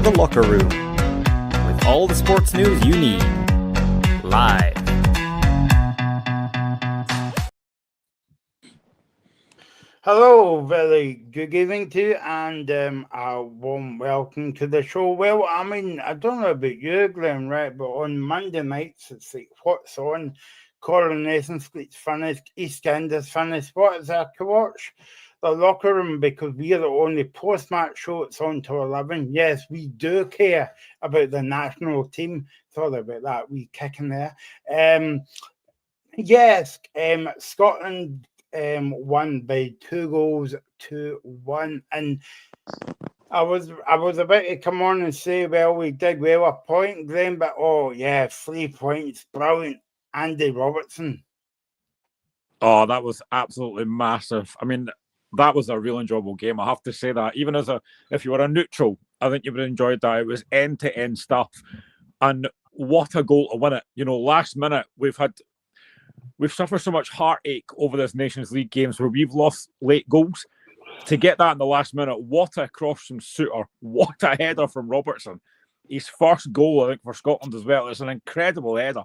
The Locker Room, with all the sports news you need, live. Hello, very good evening to you, and a warm welcome to the show. Well, I mean, I don't know about you, Glenn, right, but on Monday nights, it's like, what's on? Coronation Street's finished, East End is finished. What is there to watch? The Locker Room, because we are the only post-match show that's on till 11. Yes, we do care about the national team. Sorry about that wee kick in there. Yes, Scotland won by 2-1, and I was about to come on and say, well, we did well a point, Graham, but 3 points, brilliant, Andy Robertson. Oh, that was absolutely massive. I mean, that was a real enjoyable game. I have to say that. Even if you were a neutral, I think you would have enjoyed that. It was end-to-end stuff, and what a goal to win it. You know, last minute we've suffered so much heartache over this Nations League games where we've lost late goals. To get that in the last minute, what a cross from Suter, what a header from Robertson. His first goal, I think, for Scotland as well. It's an incredible header.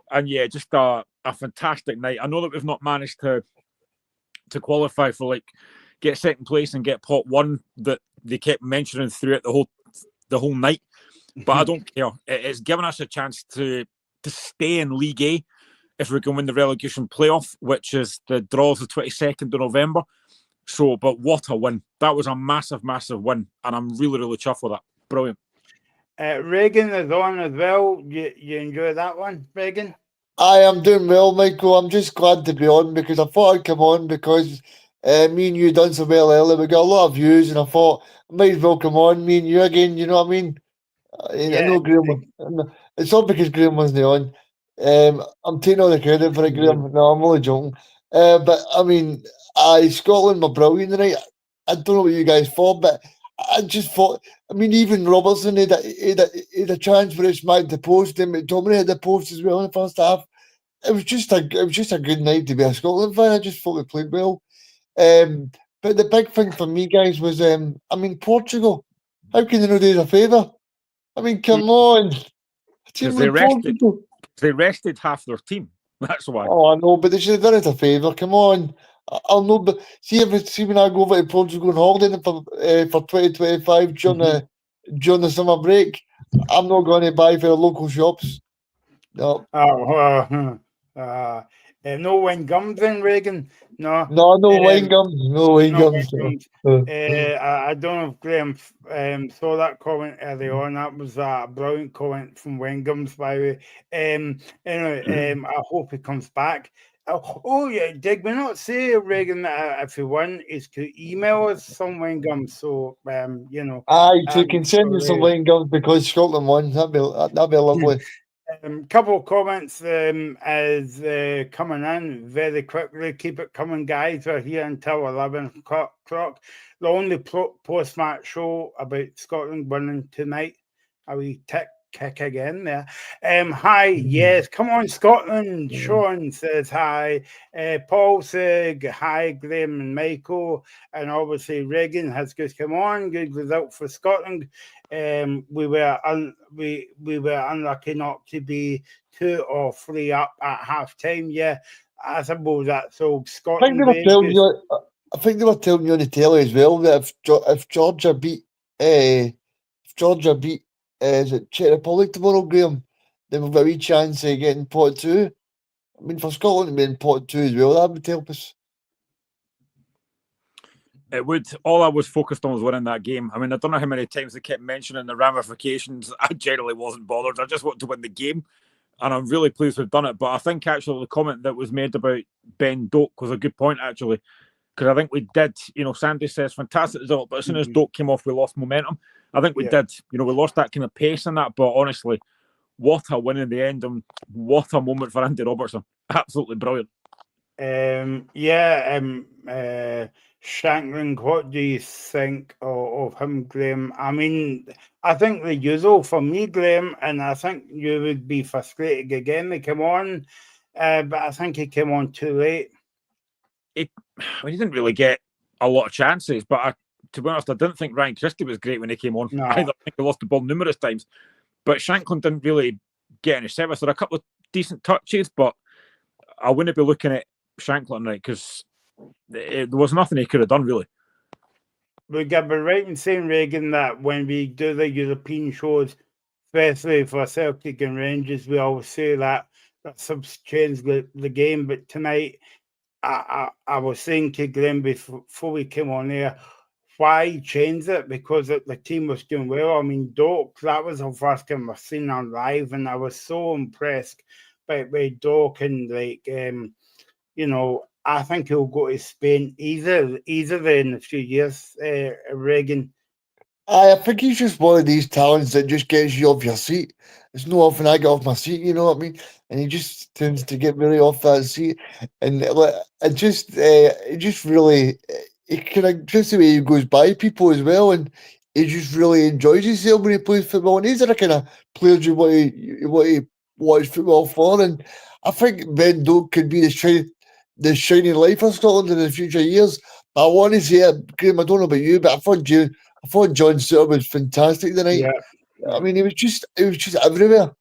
And yeah, just a fantastic night. I know that we've not managed to qualify for get second place and get pot one that they kept mentioning throughout the whole night. But I don't care. It's given us a chance to stay in League A if we can win the relegation playoff, which is the draws the 22nd of November. So, but what a win. That was a massive, massive win. And I'm really, really chuffed with that. Brilliant. Reagan is on as well. You enjoy that one, Reagan? I am doing well, Michael. I'm just glad to be on because I thought I'd come on because me and you done so well earlier. We got a lot of views and I thought I might as well come on, me and you again, you know what I mean? I know Graham. It's not because Graham wasn't on. I'm taking all the credit for it, Graham. No, I'm only joking. But I mean, Scotland were brilliant tonight. I don't know what you guys thought, but I just thought. I mean, even Robertson had a chance where it smacked the post, and McTominay had the post as well in the first half. It was just a good night to be a Scotland fan. I just thought we played well. But the big thing for me, guys, was Portugal. How can they not do us a favour? I mean, come on. Because they rested half their team. That's why. Oh, I know, but they should have done it a favour. Come on. I'll know, but see when I go over to Portugal on holiday for 2025 during the summer break, I'm not going to buy for the local shops. No. No wine gums in, Reagan? No. No wine gums. No wine gums. I don't know if Graham saw that comment early on. That was a brilliant comment from wine gums, by the way. Anyway, I hope he comes back. Oh yeah, did we not say, Reagan, that if he won, is to email us some wine gums? So you know. Aye, so you can send us some wine gums because Scotland won. That'd be lovely. Couple of comments as coming in very quickly. Keep it coming, guys. We're here until 11 o'clock. The only post-match show about Scotland winning tonight. Are we kick again there? Hi, yes, come on, Scotland. Sean says hi. Paul says hi, Graham and Michael, and obviously Reagan has just come on. Good result for Scotland. We were unlucky not to be 2 or 3 up at half time. Yeah, I suppose that's all Scotland. I think they were telling you on the telly as well that if Georgia beat is it Czech Republic tomorrow, Graham, then we've got a wee chance of getting pot 2. I mean, for Scotland to be in pot 2 as well, that would help us. It would. All I was focused on was winning that game. I mean, I don't know how many times they kept mentioning the ramifications. I generally wasn't bothered. I just wanted to win the game, and I'm really pleased we've done it. But I think actually the comment that was made about Ben Doak was a good point, actually, because I think we did. You know, Sandy says fantastic result, but as soon as Doak came off, we lost momentum. I think we did. You know, we lost that kind of pace in that. But honestly, what a win in the end, and what a moment for Andy Robertson. Absolutely brilliant. Shankland, what do you think of him, Graham? I mean, I think the usual for me, Graham, and I think you would be frustrated again. They came on, but I think he came on too late. He didn't really get a lot of chances, but to be honest, I didn't think Ryan Christie was great when he came on. No. Either. I think he lost the ball numerous times. But Shankland didn't really get any service. There were a couple of decent touches, but I wouldn't be looking at Shankland right because there was nothing he could have done, really. We got be right in saying, Reagan, that when we do the European shows, especially for Celtic and Rangers, we always say that subs change the game. But tonight, I was saying to Glenn before we came on here, why change it? Because the team was doing well. I mean, Doak, that was the first time I've seen on live, and I was so impressed by Doak and I think he'll go to Spain easily in a few years, Reagan. I think he's just one of these talents that just gets you off your seat. It's no often I get off my seat, you know what I mean? And he just tends to get really off that seat, and it just really, it kind of just the way he goes by people as well, and he just really enjoys himself when he plays football. And he's the kind of player you want to watch football for. And I think Ben Doak could be the shining light for Scotland in the future years. But I want to say it, Graham, I don't know about you, but I thought John Suter was fantastic tonight. Yeah. I mean, he was just everywhere.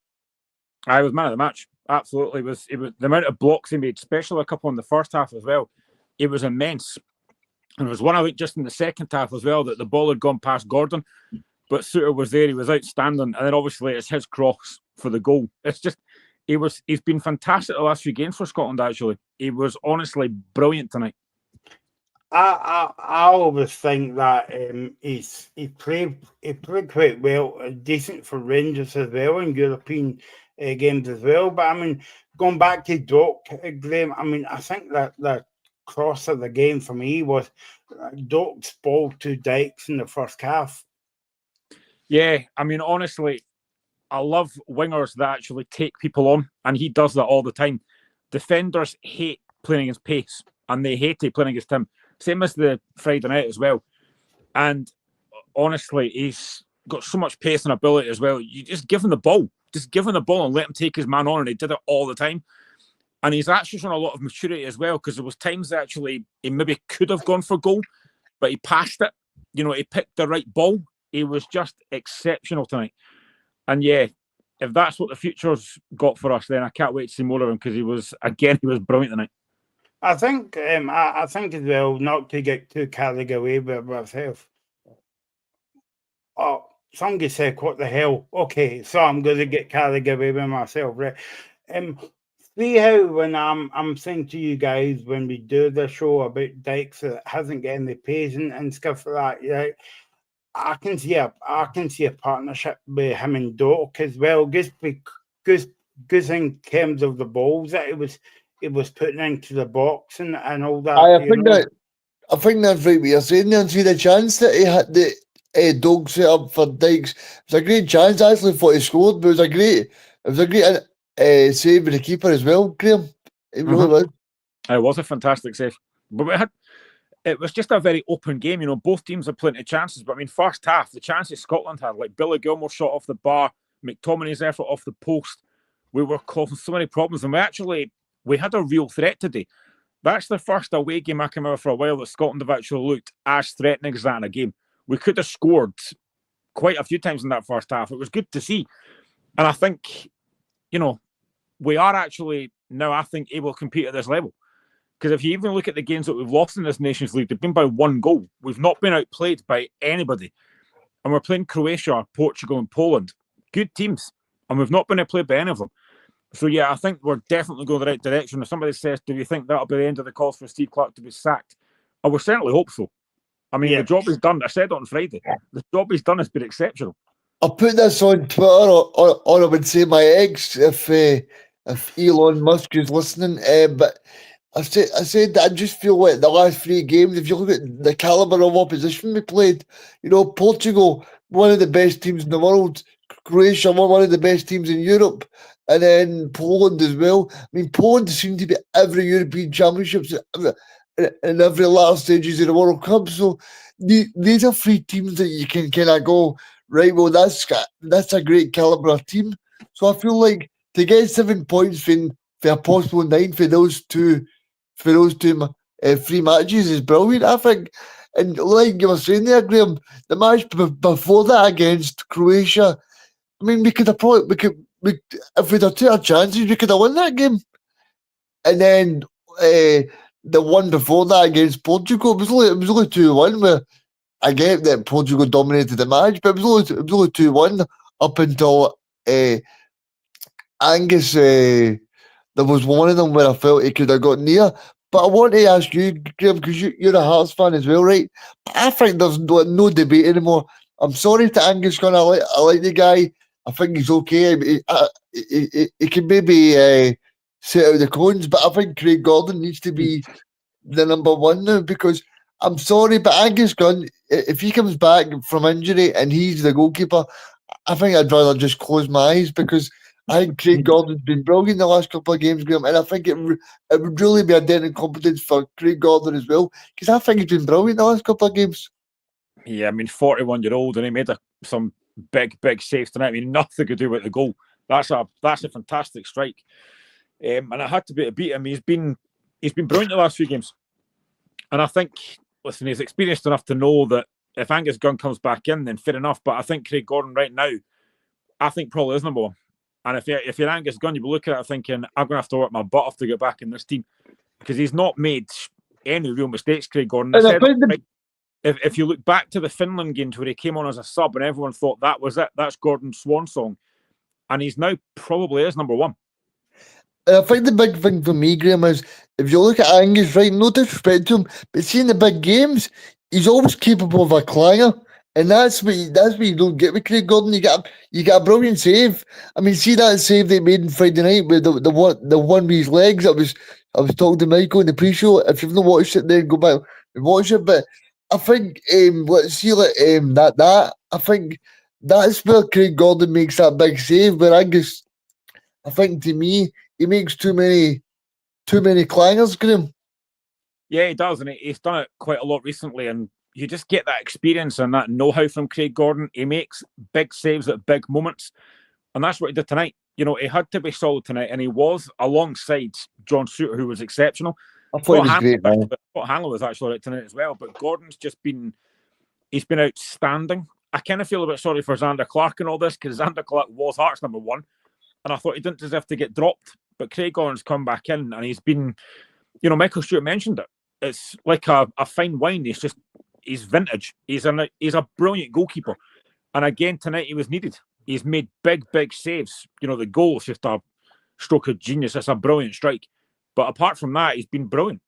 I was man of the match. Absolutely. It was the amount of blocks he made, especially a couple in the first half as well. It was immense. And there was one, I think, just in the second half as well, that the ball had gone past Gordon, but Suter was there. He was outstanding. And then obviously it's his cross for the goal. It's just, he's been fantastic the last few games for Scotland, actually. He was honestly brilliant tonight. I always think that he played quite well, decent for Rangers as well in European games as well. But I mean, going back to Doak, Graham, I mean, I think that the cross of the game for me was Doak's ball to Dykes in the first half. Yeah, I mean, honestly, I love wingers that actually take people on, and he does that all the time. Defenders hate playing against pace, and they hated playing against him. Same as the Friday night as well. And honestly, he's got so much pace and ability as well. You just give him the ball. Just give him the ball and let him take his man on, and he did it all the time. And he's actually shown a lot of maturity as well, because there was times that actually he maybe could have gone for goal, but he passed it. You know, he picked the right ball. He was just exceptional tonight. And yeah, if that's what the future's got for us, then I can't wait to see more of him, because he was brilliant tonight. I think as well, not to get too carried away with myself. Oh, somebody said, "What the hell?" Okay, so I'm going to get carried away with myself, right? See how when I'm saying to you guys when we do the show about Dykes that hasn't got any pace and stuff like that, right? I can see a partnership with him and Doak as well, just in terms of the balls that it was putting into the box and all that. I think that's right what you're saying there. And see the chance that he had the Doak set up for Dykes. It was a great chance. I actually thought he scored, but it was a great save with the keeper as well, Graham. It really was. It was a fantastic save. But it was just a very open game. You know, both teams had plenty of chances. But I mean, first half, the chances Scotland had, like Billy Gilmore shot off the bar, McTominay's effort off the post. We were causing so many problems. And we had a real threat today. That's the first away game I can remember for a while that Scotland have actually looked as threatening as that in a game. We could have scored quite a few times in that first half. It was good to see. And I think, you know, we are actually now, I think, able to compete at this level. Because if you even look at the games that we've lost in this Nations League, they've been by one goal. We've not been outplayed by anybody. And we're playing Croatia, Portugal and Poland. Good teams. And we've not been outplayed by any of them. So, yeah, I think we're definitely going the right direction. If somebody says, do you think that'll be the end of the calls for Steve Clarke to be sacked? I would certainly hope so. I mean, the job is done. I said it on Friday. The job he's done has been exceptional. I'll put this on Twitter, or I would say my ex, if Elon Musk is listening. But I said that I just feel like the last three games, if you look at the calibre of opposition we played, you know, Portugal, one of the best teams in the world, Croatia, one of the best teams in Europe, and then Poland as well. I mean, Poland seemed to be every European Championships in every latter stages of the World Cup. So these are three teams that you can kind of go, right, well, that's a great calibre team. So I feel like to get 7 points for a possible 9 for those two three matches is brilliant. I think And like you were saying there, Graham, the match before that against Croatia, I mean, we could have probably, if we'd have took our chances, we could have won that game. And then the one before that against Portugal, it was only 2-1, where I get that Portugal dominated the match, but it was only 2-1 up until Angus. There was one of them where I felt he could have got near. But I want to ask you, Graham, because you're a Hearts fan as well, right? I think there's no debate anymore. I'm sorry to Angus Gunn. I like the guy. I think he's okay. He can maybe set out the cones, but I think Craig Gordon needs to be the number one now, because I'm sorry, but Angus Gunn, if he comes back from injury and he's the goalkeeper, I think I'd rather just close my eyes, because I think Craig Gordon's been brilliant the last couple of games, Graham, and I think it would really be a dent in competence for Craig Gordon as well, because I think he's been brilliant the last couple of games. Yeah, I mean, 41-year-old, and he made some big saves tonight. I mean, nothing to do with the goal. That's a fantastic strike, and I had to beat him. He's been brilliant the last few games, and I think, listen, he's experienced enough to know that if Angus Gunn comes back in, then fair enough. But I think Craig Gordon right now, I think probably is number one. And if you're Angus Gunn, you'll be looking at it thinking, I'm going to have to work my butt off to get back in this team, because he's not made any real mistakes, Craig Gordon. If you look back to the Finland games where he came on as a sub and everyone thought that was it, that's Gordon's swan song. And he's now probably is number one. I think the big thing for me, Graham, is if you look at Angus, right, no disrespect to him, but seeing the big games, he's always capable of a clanger. And that's what you don't get with Craig Gordon. You got a brilliant save. I mean, see that save they made on Friday night with the one with his legs. I was talking to Michael in the pre-show. If you've not watched it, then go back and watch it. But I think I think that's where Craig Gordon makes that big save. But Angus, I think, to me, he makes too many clangers, Graham. Yeah, he does, and he's done it quite a lot recently, and you just get that experience and that know-how from Craig Gordon. He makes big saves at big moments, and that's what he did tonight. You know, he had to be solid tonight, and he was alongside John Suter, who was exceptional. I thought he was great, man. I thought Hanlon was actually right tonight as well, but Gordon's just been outstanding. I kind of feel a bit sorry for Xander Clarke and all this, because Xander Clarke was Hearts number one, and I thought he didn't deserve to get dropped. But Craig Gordon's come back in, and he's been, you know, Michael Stewart mentioned it. It's like a fine wine. He's vintage. He's a brilliant goalkeeper. And again, tonight he was needed. He's made big saves. You know, the goal is just a stroke of genius. It's a brilliant strike. But apart from that, he's been brilliant.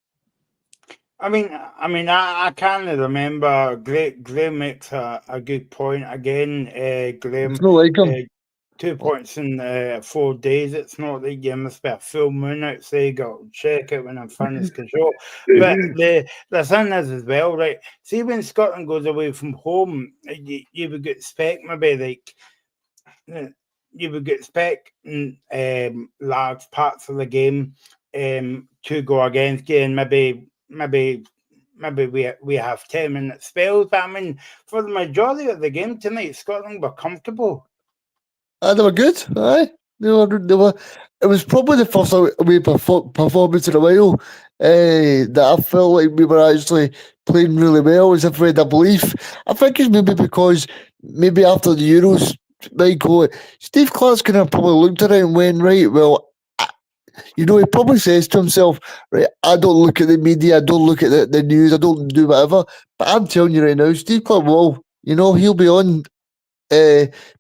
I mean, I can't remember. Graham makes a good point again. Graham, it's not like him. 2 points in 4 days. It's not like you must be a full moon outside. Go check it when I'm finished the show. But the thing is as well, right? See, when Scotland goes away from home, you would expect maybe large parts of the game to go against you, and maybe we have 10-minute spells. But I mean, for the majority of the game tonight, Scotland were comfortable. They were good, aye. They were. It was probably the first away performance in a while that I felt like we were actually playing really well, as if we had a belief. I think it's maybe because maybe after the Euros, Michael, Steve Clarke's kind of probably looked around and went, right, well, you know, he probably says to himself, right, I don't look at the media, I don't look at the news, I don't do whatever. But I'm telling you right now, Steve Clarke, well, you know, he'll be on.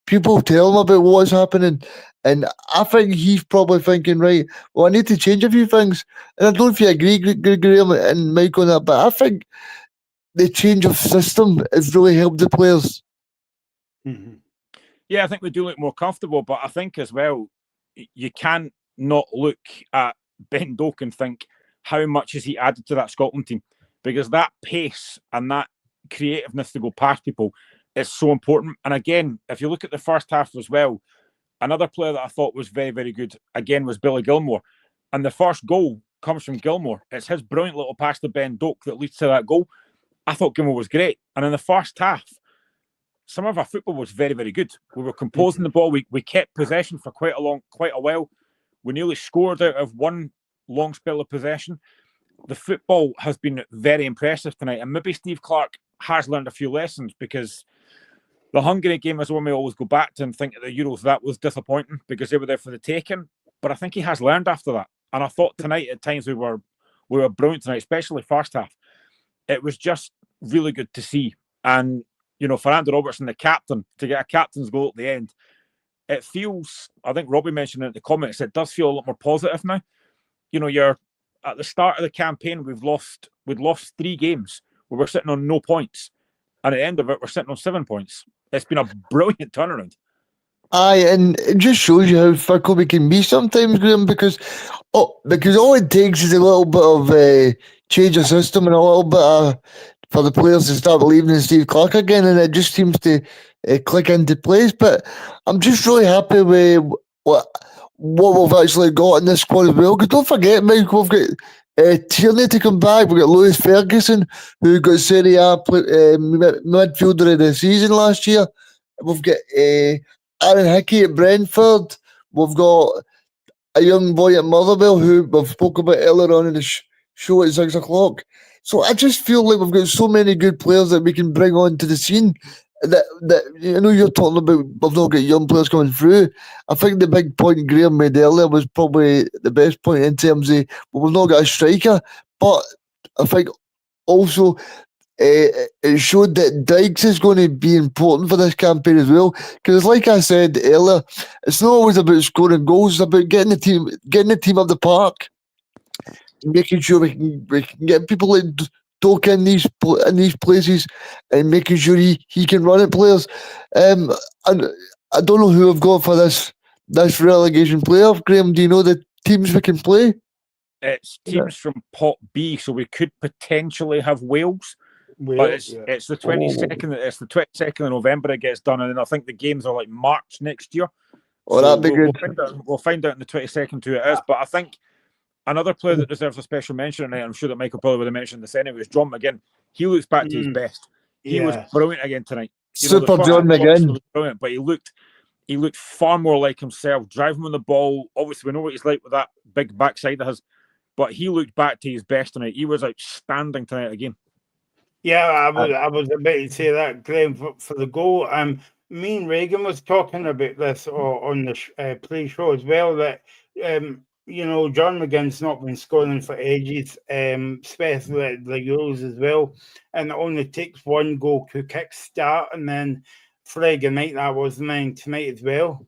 People tell him about what's happening, and I think he's probably thinking, right, well, I need to change a few things. And I don't know if you agree, Graham and Mike, on that, but I think the change of system has really helped the players. Mm-hmm. Yeah, I think we do look more comfortable, but I think as well, you can't not look at Ben Doak and think, how much has he added to that Scotland team? Because that pace and that creativeness to go past people is so important. And again, if you look at the first half as well, another player that I thought was very, very good, again, was Billy Gilmore. And the first goal comes from Gilmore. It's his brilliant little pass to Ben Doak that leads to that goal. I thought Gilmore was great. And in the first half, some of our football was very, very good. We were composing the ball. We kept possession for quite a while. We nearly scored out of one long spell of possession. the football has been very impressive tonight, and maybe Steve Clarke has learned a few lessons, because the Hungary game is one we always go back to and think at the Euros that was disappointing because they were there for the taking. But I think he has learned after that, and I thought tonight at times we were brilliant tonight, especially first half. It was just really good to see, and for Andy Robertson, the captain, to get a captain's goal at the end, it feels. I think Robbie mentioned it in the comments. It does feel a lot more positive now. You're at the start of the campaign. We'd lost 3 games. We were sitting on no points, and at the end of it, we're sitting on 7 points. It's been a brilliant turnaround. Aye, and it just shows you how fickle we can be sometimes, Graham, because all it takes is a little bit of change of system and a little bit for the players to start believing in Steve Clarke again, and it just seems to click into place. But I'm just really happy with what we've actually got in this squad as well. Because don't forget, Mike, we've got Tierney to come back. We've got Lewis Ferguson, who got Serie A midfielder of the season last year. We've got Aaron Hickey at Brentford. We've got a young boy at Motherwell who we've spoken about earlier on in the show at 6 o'clock. So I just feel like we've got so many good players that we can bring onto the scene. That you're talking about we've not got young players coming through. I think the big point Graham made earlier was probably the best point in terms of we've not got a striker, but I think also it showed that Dykes is going to be important for this campaign as well. Because, like I said earlier, it's not always about scoring goals; it's about getting the team up the park, making sure we can get people like Doak in these places, and making sure he can run at players. And I don't know who I've got for this relegation playoff. Graham, do you know the teams we can play? It's teams from Pot B, so we could potentially have Wales. But it's the 22nd. It's the 22nd of November it gets done, and then I think the games are like March next year. Oh, that'd be good. We'll find out on the 22nd who it is. But I think another player that deserves a special mention tonight, I'm sure that Michael probably would have mentioned this anyway, is John McGinn. He looks back to his best. He was brilliant again tonight. Super John McGinn. Was brilliant, but he looked far more like himself, driving on the ball. Obviously, we know what he's like with that big backside of his, but he looked back to his best tonight. He was outstanding tonight again. Yeah, I was about to say that, Graham, for the goal. Me and Reagan was talking about this on the pre-show as well, that John McGinn's not been scoring for ages, especially at the Euros as well, and it only takes one goal to kick-start, and then Friday night that was, and then tonight as well.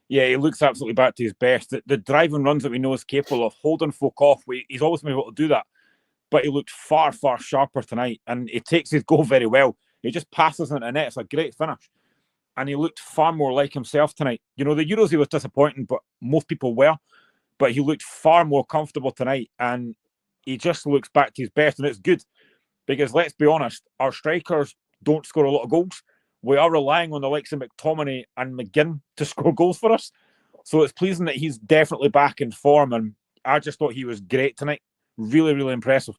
Yeah, he looks absolutely back to his best. The driving runs that we know he's capable of, holding folk off, he's always been able to do that. But he looked far, far sharper tonight, and he takes his goal very well. He just passes into the net. It's a great finish. And he looked far more like himself tonight. The Euros, he was disappointing, but most people were. But he looked far more comfortable tonight, and he just looks back to his best, and it's good. Because let's be honest, our strikers don't score a lot of goals. We are relying on the likes of McTominay and McGinn to score goals for us. So it's pleasing that he's definitely back in form, and I just thought he was great tonight. Really, really impressive.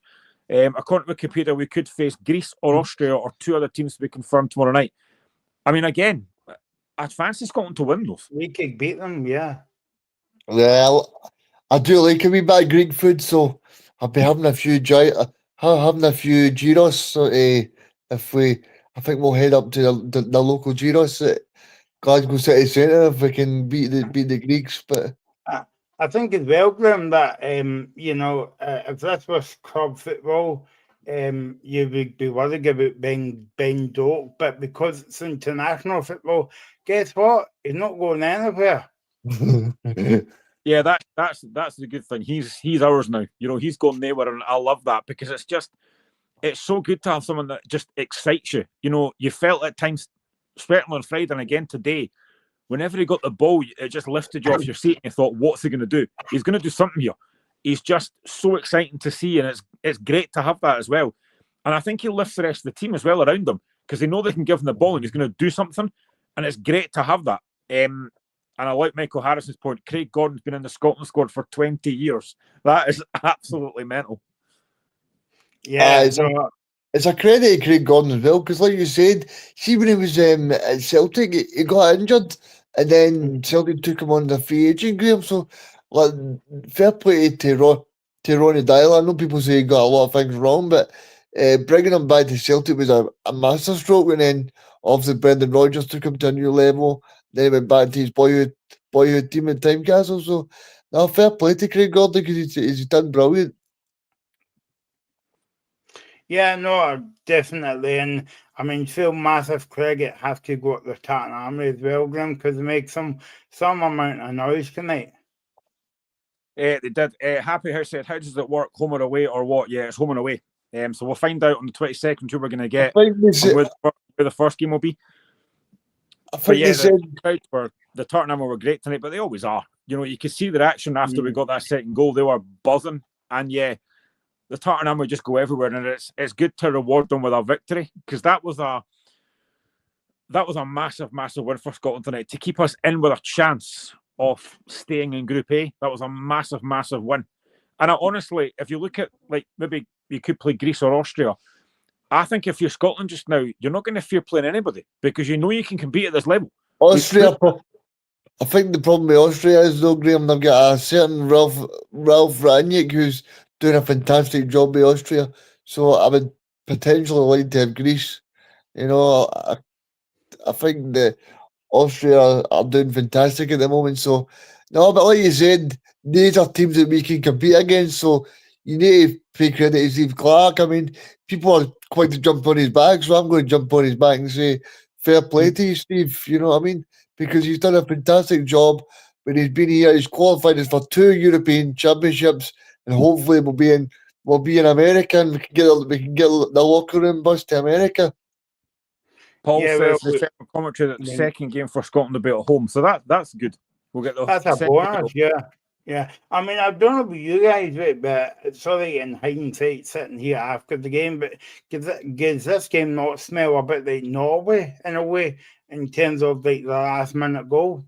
According to Wikipedia, we could face Greece or Austria or 2 other teams to be confirmed tomorrow night. I mean, again, I'd fancy Scotland to win those. We could beat them, yeah. Well, I do like a wee bit of Greek food, so I'll be having a few gyros. So I think we'll head up to the local gyros at Glasgow City Centre if we can beat the Greeks. But I think as well, Graham, that if this was club football, you would be worried about Ben Doak, but because it's international football, guess what? He's not going anywhere. Yeah, that's the good thing. He's ours now. He's going nowhere, and I love that because it's so good to have someone that just excites you. You felt at times, certainly on Friday and again today, whenever he got the ball, it just lifted you off your seat and you thought, what's he going to do? He's going to do something here. He's just so exciting to see, and it's great to have that as well. And I think he lifts the rest of the team as well around him because they know they can give him the ball and he's going to do something, and it's great to have that. And I like Michael Harrison's point. Craig Gordon's been in the Scotland squad for 20 years. That is absolutely mental. Yeah, it's a credit to Craig Gordon as well, because like you said, see when he was at Celtic, he got injured, and then Celtic took him on the free agent, Graham. So, fair play to Ronnie Dyler. I know people say he got a lot of things wrong, but bringing him back to Celtic was a master stroke. And then obviously Brendan Rodgers took him to a new level. Then he went back to his boyhood team in Tynecastle. So, now fair play to Craig Gordon because he's done brilliant. Yeah, no, definitely. And I mean, feel massive credit has to go to the Tartan Army as well, Graham, because they make some amount of noise tonight. They did. Happy House said, "How does it work? Home or away or what?" Yeah, it's home and away. So we'll find out on the 22nd who we're going to get I think and where the first game will be. But yeah, the Tartan Army were great tonight, but they always are. You know, you could see the reaction after we got that second goal. They were buzzing, and yeah, the Tartan Army just go everywhere, and it's good to reward them with a victory because that was a massive win for Scotland tonight to keep us in with a chance of staying in Group A. That was a massive win. And honestly, if you look at, like, maybe you could play Greece or Austria, I think if you're Scotland just now, you're not going to fear playing anybody because you know you can compete at this level. Austria, I think the problem with Austria is, though, Graham, they've got a certain Ralph Rangnick who's doing a fantastic job with Austria. So I would potentially like to have Greece. You know, I think that Austria are doing fantastic at the moment. So, no, but like you said, these are teams that we can compete against. So, you need to pay credit to Steve Clarke. I mean, people are quick to jump on his back. So, I'm going to jump on his back and say, fair play to you, Steve. You know what I mean? Because he's done a fantastic job when he's been here. He's qualified us for 2 European championships, and hopefully we'll be in America, and we can get the locker room bus to America. Paul says the second commentary that the second game for Scotland will be at home, so that's good. We'll get that's a bonus, yeah. I mean, I don't know about you guys, but it's sorry in hindsight sitting here after the game, but gives this game not smell a bit like Norway in a way in terms of like the last minute goal?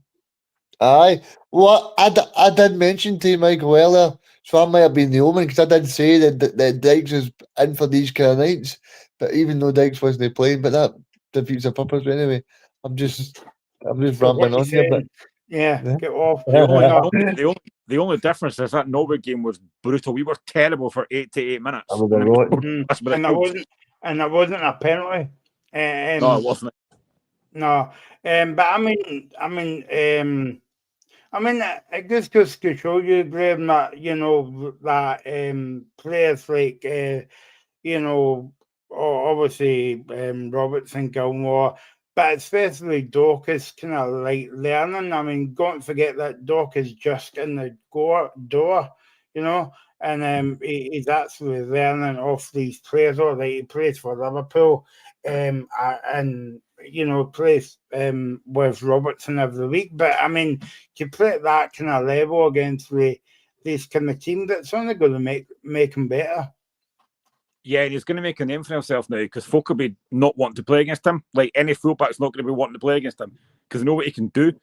Aye. Well, I did mention to Michael earlier, so I might have been the omen because I did say that Dykes is in for these kind of nights. But even though Dykes wasn't playing, but that defeats the purpose anyway. I'm just rambling on here, but yeah, get off. The only difference is that Norway game was brutal. We were terrible for 8 to 8 minutes. And that wasn't a penalty. No, it wasn't. No, but I mean, it just goes to show you, Graham, that you know that players like you know, obviously Robertson, Gilmore, but especially Doc is kind of like learning. I mean, don't forget that Doc is just in the door, you know, and he's actually learning off these players. Or like he plays for Liverpool, and you know, plays with Robertson every week. But I mean, to play at that kind of level against these kind of teams, it's only going to make him better. Yeah, and he's going to make a name for himself now because folk will be not wanting to play against him. Like any fullback's not going to be wanting to play against him because they know what he can do.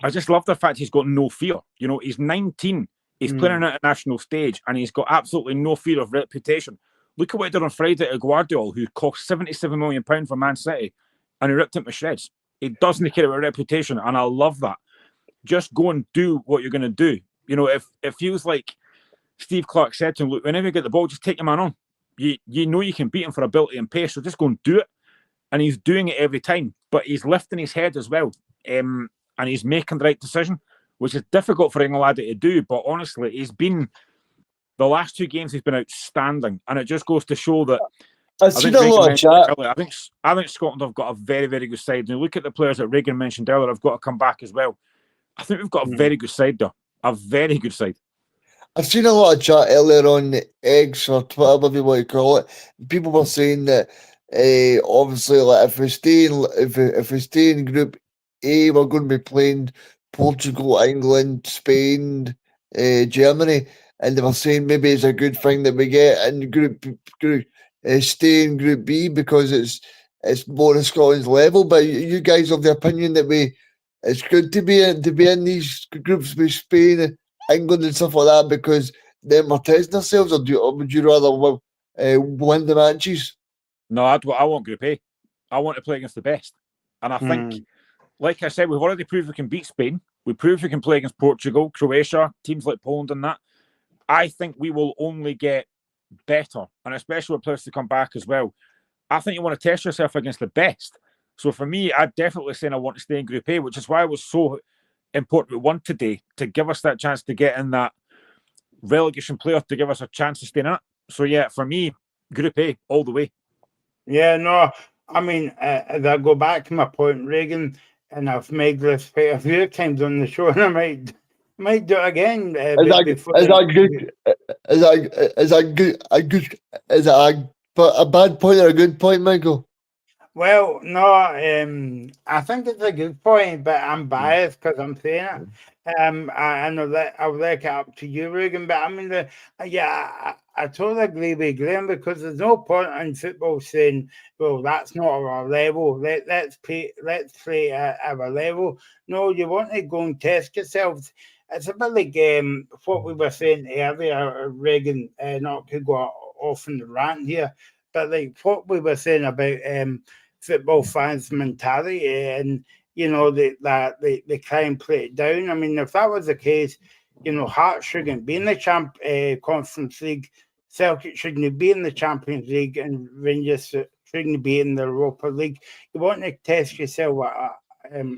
I just love the fact he's got no fear. You know, he's 19, he's playing on a national stage, and he's got absolutely no fear of reputation. Look at what he did on Friday at Guardiola, who cost £77 million for Man City, and he ripped him to shreds. He doesn't care about reputation, and I love that. Just go and do what you're going to do. You know, if it feels like Steve Clarke said to him, look, whenever you get the ball, just take your man on. You know you can beat him for ability and pace, so just go and do it. And he's doing it every time, but he's lifting his head as well, and he's making the right decision, which is difficult for any laddie to do. But honestly, he's been the last 2 games he's been outstanding, and it just goes to show that. I've seen a lot of chat. I think Scotland have got a very, very good side. And you look at the players that Reagan mentioned earlier, have got to come back as well. I think we've got a very good side there, a very good side. I've seen a lot of chat earlier on X or Twitter, whatever you want to call it. People were saying that obviously, like if we stay in Group A, we're going to be playing Portugal, England, Spain, Germany, and they were saying maybe it's a good thing that we get in stay in Group B because it's more of Scotland's level. But you guys have the opinion that it's good to be in these groups with Spain, England and stuff like that because them are testing themselves, or would you rather win the matches? No, I want Group A. I want to play against the best. And I think, like I said, we've already proved we can beat Spain. We proved we can play against Portugal, Croatia, teams like Poland and that. I think we will only get better, and especially with players to come back as well. I think you want to test yourself against the best. So for me, I'd definitely say I want to stay in Group A, which is why it was so important we won today, to give us that chance to get in that relegation playoff, to give us a chance to stay in it. So yeah, for me, Group A all the way. Yeah, no, I mean, as I go back to my point, Reagan, and I've made this a few times on the show, and I might do it again before. Is that good? Is that good? A good? Is that a bad point or a good point, Michael? Well, no, I think it's a good point, but I'm biased because I'm saying it. I know that I'll let it up to you, Regan, but I mean, I totally agree with Graham, because there's no point in football saying, well, that's not our level. Let's play at our level. No, you want to go and test yourselves. It's a bit like what we were saying earlier, Regan, not to go off in the rant here, but like what we were saying about football fans' mentality, and they try and play it down. I mean, if that was the case, Hearts shouldn't be in the Conference League, Celtic shouldn't be in the Champions League, and Rangers shouldn't be in the Europa League. You want to test yourself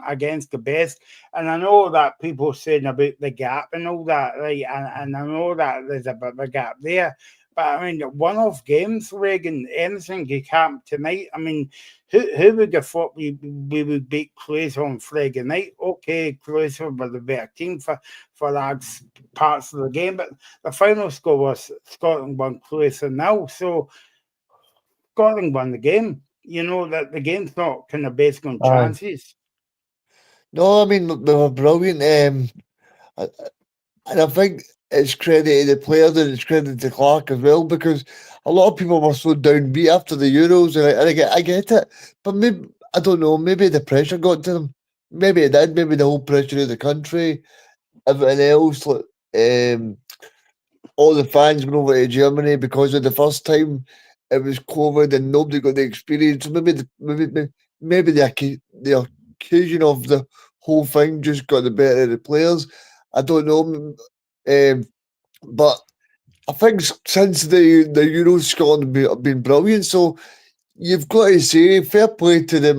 against the best, and I know that people saying about the gap and all that, right? And I know that there's a bit of a gap there. But I mean, one-off games, Reagan, anything could happen tonight. I mean, who would have thought we would beat Croatia on Friday night? Okay, Croatia were the better team for large parts of the game, but the final score was Scotland won, Croatia nil. So Scotland won the game. That the game's not kind of based on chances. No, I mean, they were brilliant. And I think it's credit to the players and it's credit to Clarke as well, because a lot of people were so downbeat after the Euros, and I get it. But maybe, I don't know, maybe the pressure got to them. Maybe it did. Maybe the whole pressure of the country, everything else, like, all the fans went over to Germany because of the first time it was COVID and nobody got the experience. So maybe the occasion of the whole thing just got the better of the players. I don't know, but I think since the Euros, Scotland have been brilliant. So you've got to say fair play to the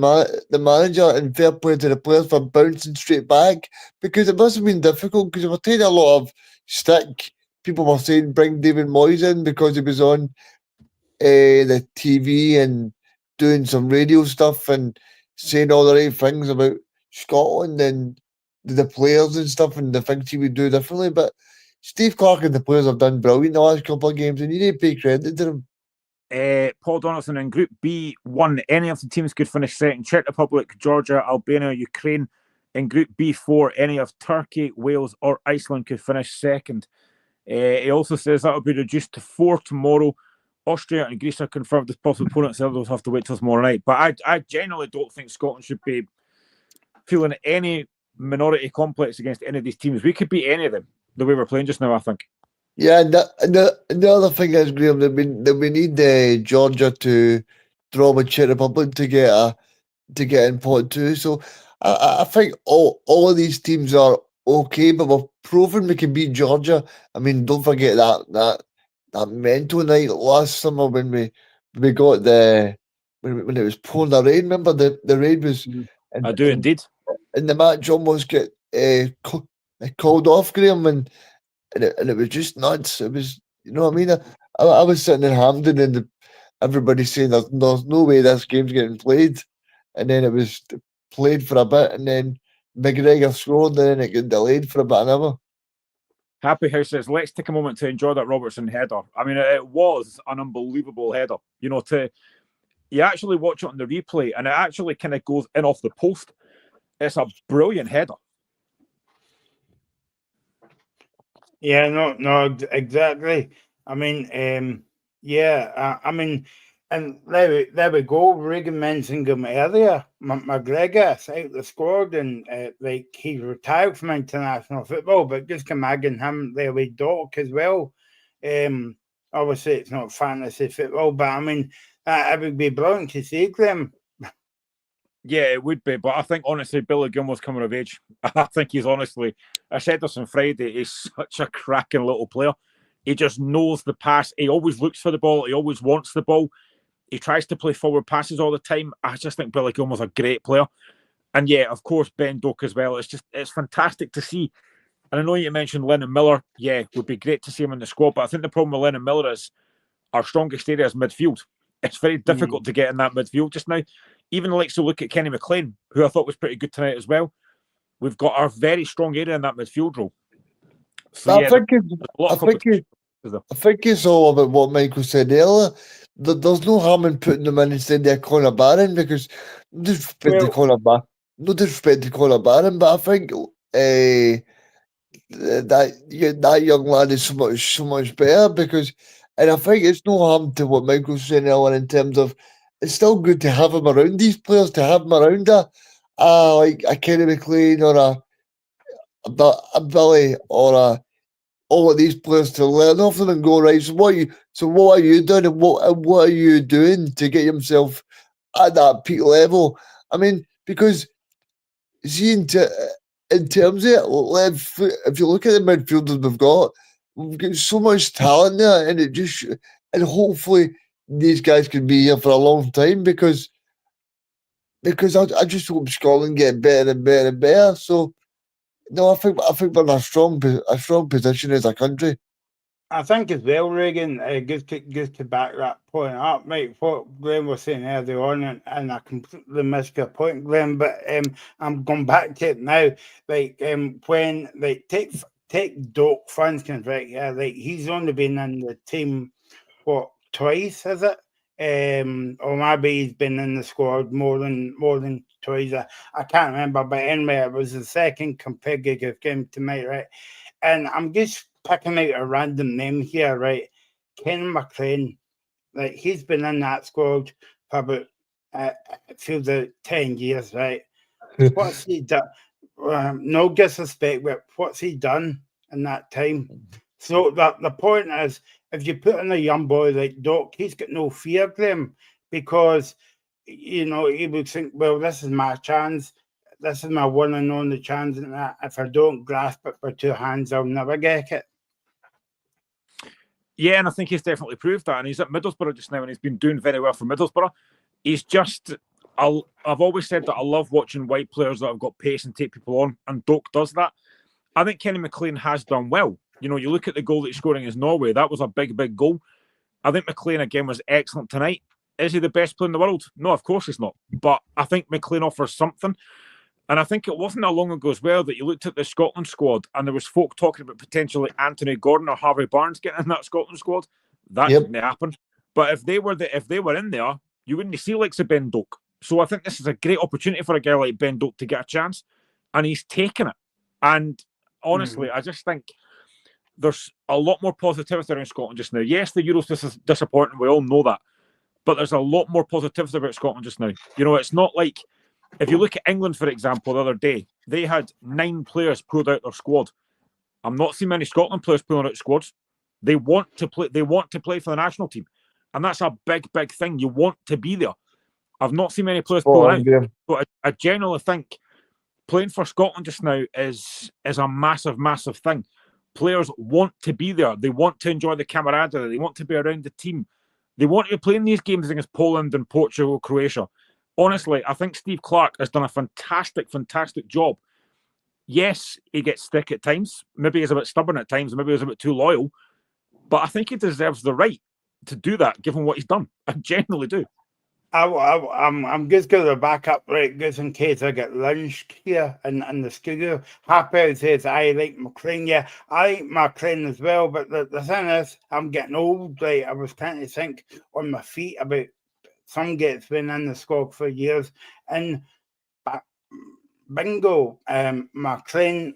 manager and fair play to the players for bouncing straight back, because it must have been difficult, because we're taking a lot of stick. People were saying bring David Moyes in because he was on the TV and doing some radio stuff and saying all the right things about Scotland and the players and stuff and the things he would do differently. But Steve Clarke and the players have done brilliant the last couple of games, and you need to pay credit to them. Paul Donaldson, in Group B1, any of the teams could finish second. Czech Republic, Georgia, Albania, Ukraine. In Group B4, any of Turkey, Wales, or Iceland could finish second. He also says that will be reduced to 4 tomorrow. Austria and Greece are confirmed as possible opponents. The others have to wait till tomorrow night. But I genuinely don't think Scotland should be feeling any minority complex against any of these teams. We could beat any of them the way we're playing just now, I think. Yeah, and the other thing is, Graham, that we need Georgia to draw with Czech Republic to get in pot 2. So I think all of these teams are okay, but we've proven we can beat Georgia. I mean, don't forget that mental night last summer when we got when it was pouring the rain. Remember the rain was. I do indeed. And the match almost get called off, Graham, and it was just nuts. It was, you know what I mean? I was sitting in Hampden and everybody saying there's no way this game's getting played, and then it was played for a bit, and then McGregor scored, and then it got delayed for about an hour. Happy House says, let's take a moment to enjoy that Robertson header. I mean, it was an unbelievable header. You actually watch it on the replay, and it actually kind of goes in off the post. It's a brilliant header. Yeah, no, exactly. I mean, I mean, and there we go. Regan mentioned him earlier. McGregor's out the squad, and like he's retired from international football, but just imagine him there with Doc as well. Obviously, it's not fantasy football, but I mean, it would be brilliant to see them. Yeah, it would be, but I think honestly, Billy Gilmour's coming of age. I think he's honestly, I said this on Friday, he's such a cracking little player. He just knows the pass. He always looks for the ball. He always wants the ball. He tries to play forward passes all the time. I just think Billy Gilmour's a great player. And yeah, of course, Ben Doak as well. It's fantastic to see. And I know you mentioned Lennon Miller. Yeah, would be great to see him in the squad. But I think the problem with Lennon Miller is our strongest area is midfield. It's very difficult to get in that midfield just now. Even the likes of look at Kenny McLean, who I thought was pretty good tonight as well. We've got our very strong area in that midfield role. So I yeah, think I think it's all about what Michael said earlier. There's no harm in putting them in instead of Conor Barron because no disrespect to Conor Barron, but I think that young lad is so much better because, and I think it's no harm to what Michael's saying earlier in terms of it's still good to have him around these players, to have him around like a Kenny McLean or a Billy or all of these players to learn off them and go right. So what are you doing and what are you doing to get yourself at that peak level? I mean, because see in terms of it, if you look at the midfielders we've got so much talent there, and and hopefully these guys can be here for a long time because I just hope Scotland get better and better and better. So no, I think we're in a strong position as a country. I think as well, Reagan, just to back that point up, mate, what Glenn was saying earlier on, and I completely missed your point, Glenn, but I'm going back to it now. Like, when, like, take Doak, for instance, right, yeah, like, he's only been in the team, what, twice, is it? Or maybe he's been in the squad more than twice. I can't remember, but anyway, it was the second competitive game tonight, right? And I'm just picking out a random name here, right? Ken McLean, like he's been in that squad for about it feels like 10 years, right? What's he done? No disrespect, but what's he done in that time? So the point is, if you put in a young boy like Doc, he's got no fear of them because he would think, well, this is my chance. This is my one and only chance, and if I don't grasp it with two hands, I'll never get it. Yeah, and I think he's definitely proved that. And he's at Middlesbrough just now, and he's been doing very well for Middlesbrough. He's just, I've always said that I love watching white players that have got pace and take people on, and Doak does that. I think Kenny McLean has done well. You look at the goal that he's scoring against Norway. That was a big, big goal. I think McLean, again, was excellent tonight. Is he the best player in the world? No, of course he's not. But I think McLean offers something. And I think it wasn't that long ago as well that you looked at the Scotland squad and there was folk talking about potentially Anthony Gordon or Harvey Barnes getting in that Scotland squad. That didn't happen. But if they were in there, you wouldn't see like Ben Doak. So I think this is a great opportunity for a guy like Ben Doak to get a chance. And he's taken it. And honestly, I just think there's a lot more positivity around Scotland just now. Yes, the Euros is disappointing. We all know that. But there's a lot more positivity about Scotland just now. It's not like, if you look at England, for example, the other day, they had 9 players pulled out their squad. I'm not seeing many Scotland players pulling out squads. They want to play. They want to play for the national team, and that's a big, big thing. You want to be there. I've not seen many players pulling out. But I generally think playing for Scotland just now is a massive, massive thing. Players want to be there. They want to enjoy the camaraderie. They want to be around the team. They want to be playing these games against Poland and Portugal, Croatia. Honestly, I think Steve Clarke has done a fantastic, fantastic job. Yes, he gets thick at times. Maybe he's a bit stubborn at times. Maybe he's a bit too loyal. But I think he deserves the right to do that, given what he's done. I genuinely do. I'm just going to back up, right, just in case I get lynched here in the studio. Happy says, I like McLean. Yeah, I like McLean as well. But the thing is, I'm getting old. Right? I was trying to think on my feet about some gets been in the squad for years, and bingo, McLean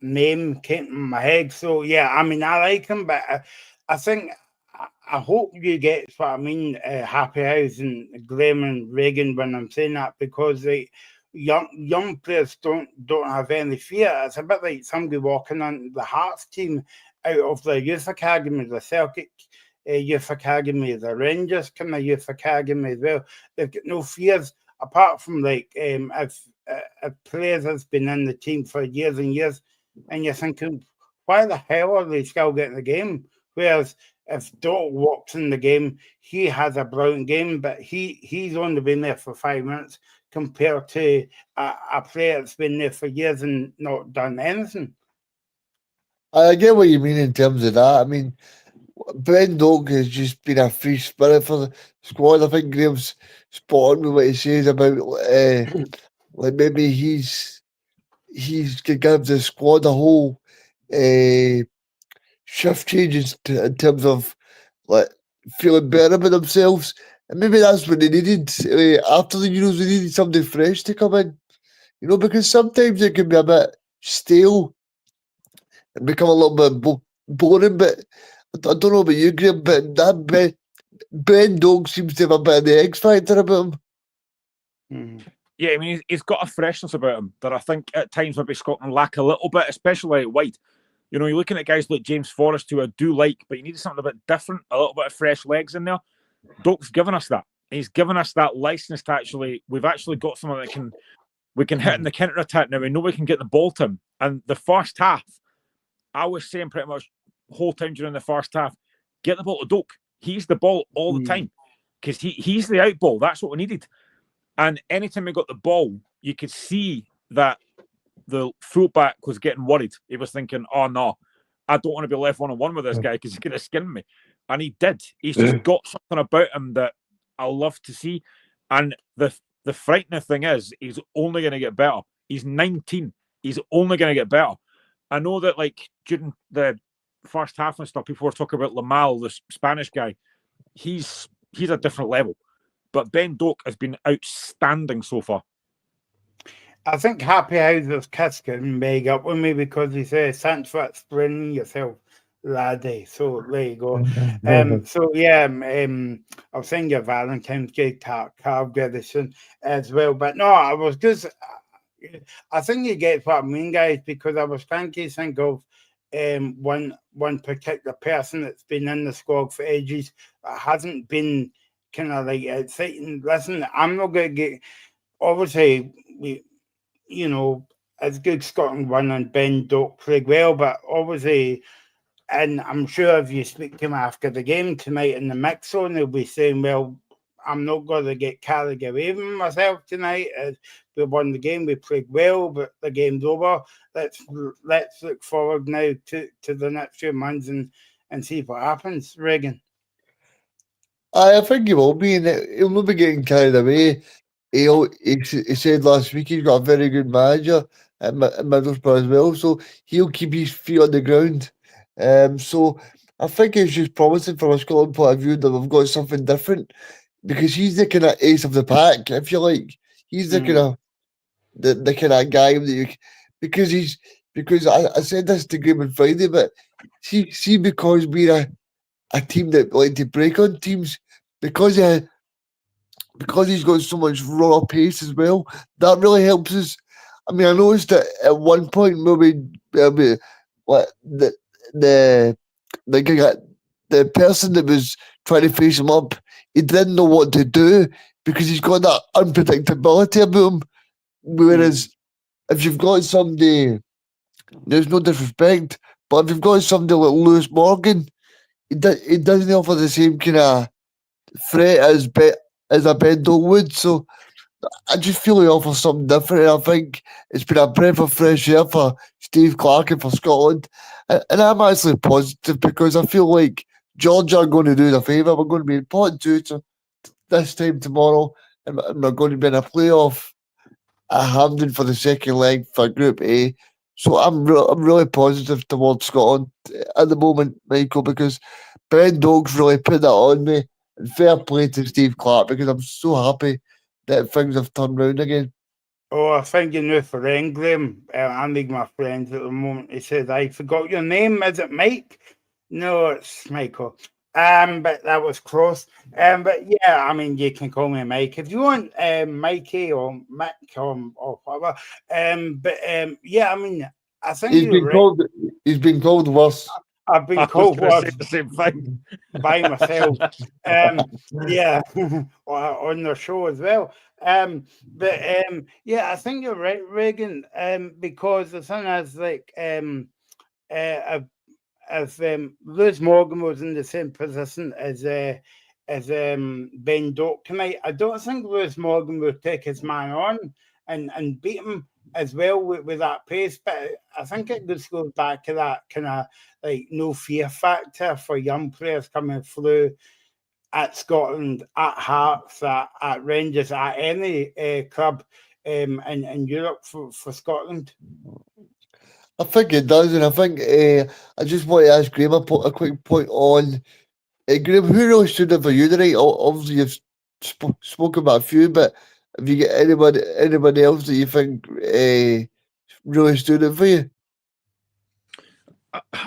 name came in my head. So yeah, I mean, I like him, but I think I hope you get what I mean, Happy House and Graham and Reagan when I'm saying that, because young players don't have any fear. It's a bit like somebody walking on the Hearts team out of the youth academy, the Celtic youth academy, the Rangers kind of youth academy as well. They've got no fears apart from like if players has been in the team for years and years, and you're thinking, why the hell are they still getting the game? Whereas if Doc walks in the game, he has a brilliant game, but he's only been there for 5 minutes compared to a player that's been there for years and not done anything. I get what you mean in terms of that. I mean, Ben Doak has just been a free spirit for the squad. I think Graham's spot on with what he says about like maybe he's could give the squad a whole shift changes in terms of like feeling better about themselves. And maybe that's what they needed after the Euros. They needed somebody fresh to come in, because sometimes it can be a bit stale and become a little bit boring. But I don't know about you, Graham, but that Ben Doak seems to have a bit of the X factor about him. Yeah, I mean, he's got a freshness about him that I think at times maybe Scotland lack a little bit, especially at wide. You're looking at guys like James Forrest, who I do like, but you need something a bit different, a little bit of fresh legs in there. Doak's given us that. He's given us that license to we've actually got someone that we can hit in the counter attack now. We know we can get the ball to him. And the first half, I was saying pretty much the whole time during the first half, get the ball to Doak. He's the ball all the time because he's the out ball. That's what we needed. And anytime we got the ball, you could see that the fullback was getting worried. He was thinking, oh no, I don't want to be left one-on-one with this guy because he's going to skin me. And he did. He's just got something about him that I love to see. And the frightening thing is, he's only going to get better. He's 19. He's only going to get better. I know that like during the first half and stuff, people were talking about Lamal, the Spanish guy. He's a different level. But Ben Doak has been outstanding so far. I think Happy Houser's kiss getting big up with me because he says, thanks for explaining yourself, laddie. So there you go. I'll send you Valentine's Day card very soon as well. But no, I was just, I think you get what I mean, guys, because I was trying to think of one particular person that's been in the squad for ages that hasn't been kind of like exciting. Listen, I'm not going to get, obviously, it's good Scotland won and Ben Doak played well, but obviously, and I'm sure if you speak to him after the game tonight in the mix zone, he'll be saying, well, I'm not going to get carried away with myself tonight. We won the game, we played well, but the game's over. Let's look forward now to the next few months and see what happens, Regan. I think he will be, and he'll not be getting carried away. He said last week he's got a very good manager at Middlesbrough as well, so he'll keep his feet on the ground. So I think it's just promising from a Scotland point of view that we've got something different because he's the kind of ace of the pack, if you like. He's the kind of the kind of guy that you because I said this to Graham on Friday, but see because we're a team that like to break on teams because he's got so much raw pace as well. That really helps us. I mean, I noticed that at one point maybe like the person that was trying to face him up, he didn't know what to do because he's got that unpredictability about him. Whereas if you've got somebody, there's no disrespect, but if you've got somebody like Lewis Morgan, he doesn't offer the same kind of threat as a Ben Doak would. So I just feel he offers something different. And I think it's been a breath of fresh air for Steve Clarke and for Scotland. And I'm actually positive because I feel like Georgia are going to do us a favour. We're going to be in pot 2 this time tomorrow, and we're going to be in a playoff at Hampden for the second leg for Group A. So I'm really positive towards Scotland at the moment, Michael, because Ben Doak's really put that on me. And fair play to Steve Clarke because I'm so happy that things have turned round again. Oh, I think you know for Graham. I'm with my friends at the moment. He says, I forgot your name. Is it Mike? No, it's Michael. But that was close. But yeah, I mean, you can call me Mike if you want, Mikey or Mick or whatever. Yeah, I mean, I think he's been called worse. I've been called worse the same thing by myself. Yeah, on the show as well. Yeah, I think you're right, Regan. Because the thing is, like, if Lewis Morgan was in the same position as Ben Doak tonight, I don't think Lewis Morgan would take his man on and beat him as well with that pace. But I think it just goes back to that kind of like no fear factor for young players coming through at Scotland, at Hearts, at Rangers, at any club in Europe for Scotland. I think it does, and I think I just want to ask Graham a quick point on Graham. Who really stood out for you tonight? Obviously, you've spoken about a few, but have you got anybody else that you think really stood out for you?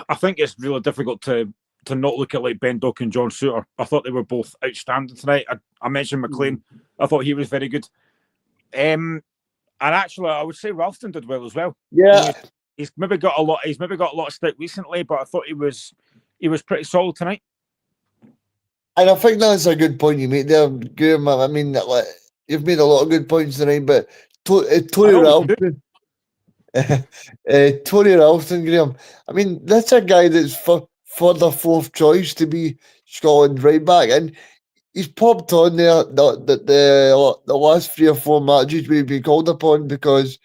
I think it's really difficult to not look at like Ben Doak and John Souttar. I thought they were both outstanding tonight. I mentioned McLean. I thought he was very good. And actually, I would say Ralston did well as well. Yeah. He's maybe got a lot of stick recently, but I thought he was pretty solid tonight. And I think that's a good point you made there, Graham. I mean, like, you've made a lot of good points tonight, but Tony Ralston, Tony Ralston, Graham. I mean, that's a guy that's for the fourth choice to be Scotland's right back, and he's popped on there the last 3 or 4 matches we've been called upon because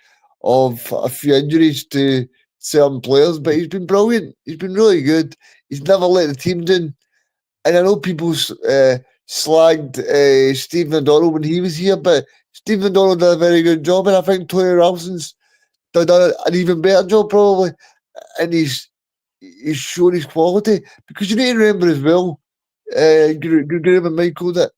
of a few injuries to certain players, but he's been brilliant. He's been really good. He's never let the team down. And I know people slagged Stephen O'Donnell when he was here, but Stephen O'Donnell did a very good job, and I think Tony Ralston's done an even better job probably, and he's shown his quality. Because you need to remember as well, Graham and Michael, that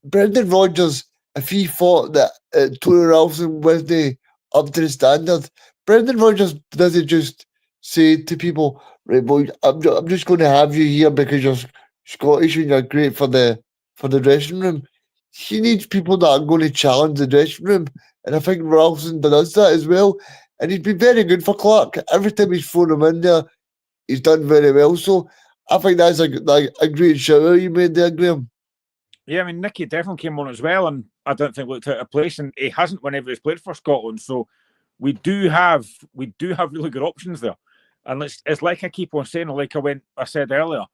Brendan Rodgers, if he thought that Tony Ralston wasn't up to the standard, Brendan Rodgers doesn't just say to people, right, boy, I'm just going to have you here because you're Scottish and you're great for the dressing room. He needs people that are going to challenge the dressing room, and I think Ralston does that as well. And he's been very good for Clarke. Every time he's thrown him in there, he's done very well. So I think that's a great shout out you made there, Graham. Yeah, I mean, Nicky definitely came on as well, and I don't think looked out of place, and he hasn't whenever he's played for Scotland. So we do have really good options there. And it's like I keep on saying, like I said earlier,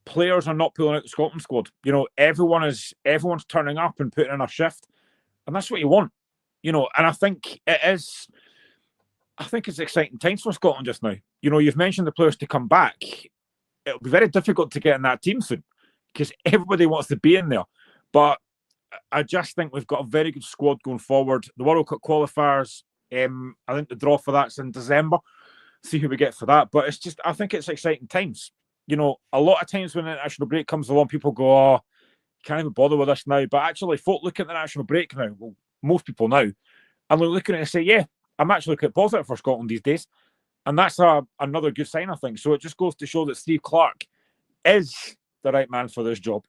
players are not pulling out the Scotland squad. You know, everyone's turning up and putting in a shift, and that's what you want. You know, and I think it's exciting times for Scotland just now. You know, you've mentioned the players to come back. It'll be very difficult to get in that team soon because everybody wants to be in there. But I just think we've got a very good squad going forward. The World Cup qualifiers, I think the draw for that's in December. See who we get for that. But I think it's exciting times. You know, a lot of times when the national break comes along, people go, oh, can't even bother with this now. But actually, folk look at the national break now. Well, most people now. And they're looking at it and say, yeah, I'm actually quite positive for Scotland these days. And that's another good sign, I think. So it just goes to show that Steve Clarke is the right man for this job.